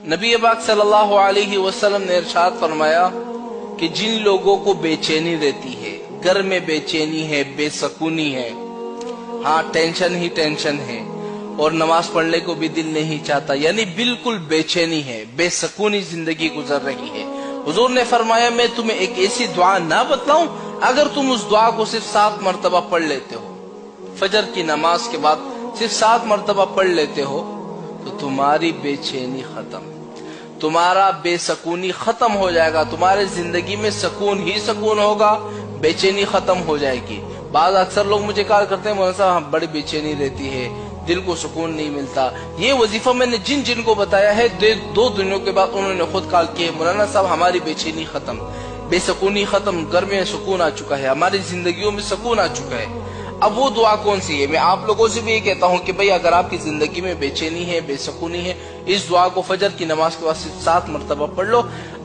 नबी पाक सल्लल्लाहु अलैहि वसल्लम ने इरशाद फरमाया कि जिन लोगों को बेचैनी रहती है, घर में बेचैनी है, बेसकूनी है, हाँ टेंशन ही टेंशन है और नमाज पढ़ने को भी दिल नहीं चाहता, यानी बिल्कुल बेचैनी है, बेसकूनी जिंदगी गुजर रही है। हुजूर ने फरमाया मैं तुम्हें एक ऐसी दुआ ना बतलाऊं, अगर तुम उस दुआ को सिर्फ 7 मरतबा पढ़ लेते हो, फजर की नमाज के बाद सिर्फ 7 मरतबा पढ़ लेते हो, तो तुम्हारी बेचैनी खत्म, तुम्हारा बेसकूनी खत्म हो जाएगा, तुम्हारे जिंदगी में सुकून ही सुकून होगा, बेचैनी खत्म हो जाएगी। बाद अक्सर लोग मुझे कहा करते हैं मौलाना साहब बड़ी बेचैनी रहती है, दिल को सुकून नहीं मिलता। ये वजीफा मैंने जिन जिन को बताया है 2 दिनों के बाद उन्होंने खुद कॉल किए, मौलाना साहब हमारी बेचैनी खत्म, बेसकूनी खत्म, घर में सुकून आ चुका है, हमारी जिंदगियों में सुकून आ चुका है। अब वो दुआ कौन सी है? मैं आप लोगों से भी ये कहता हूँ कि भाई अगर आपकी जिंदगी में बेचैनी है, बेसकूनी है, इस दुआ को फजर की नमाज के बाद सिर्फ 7 मरतबा पढ़ लो,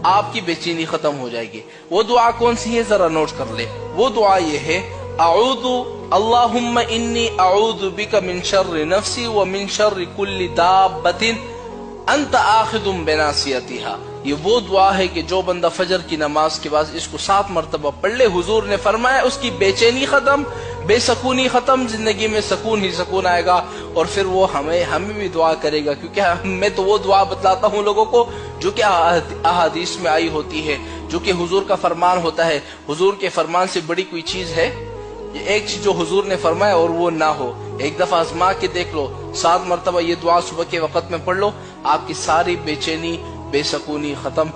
आपकी बेचैनी खत्म हो जाएगी। वो दुआ कौन सी है जरा नोट कर ले। वो दुआ ये है, अऊदु अल्लाहुम्मा इन्नी अऊदु बिका मिन शर्रि नफ्सी व मिन शर्रि कुल्ली दाब्बतिन अंत आखिदुम बिनासियतिहा। ये वो दुआ है कि जो बंदा फजर की नमाज के बाद इसको 7 मरतबा पढ़ ले, हुजूर ने फरमाया उसकी बेचैनी खत्म, बेसकूनी खत्म, जिंदगी में सुकून ही सुकून आएगा। और फिर वो हमें भी दुआ करेगा, क्योंकि मैं तो वो दुआ बतलाता हूँ लोगों को जो कि अहादीस में आई होती है, जो कि हुजूर का फरमान होता है। हुजूर के फरमान से बड़ी कोई चीज है? ये एक चीज जो हुजूर ने फरमाया और वो ना हो, एक दफा आजमा के देख लो, 7 मरतबा ये दुआ सुबह के वक्त में पढ़ लो, आपकी सारी बेचैनी बेसकूनी खत्म।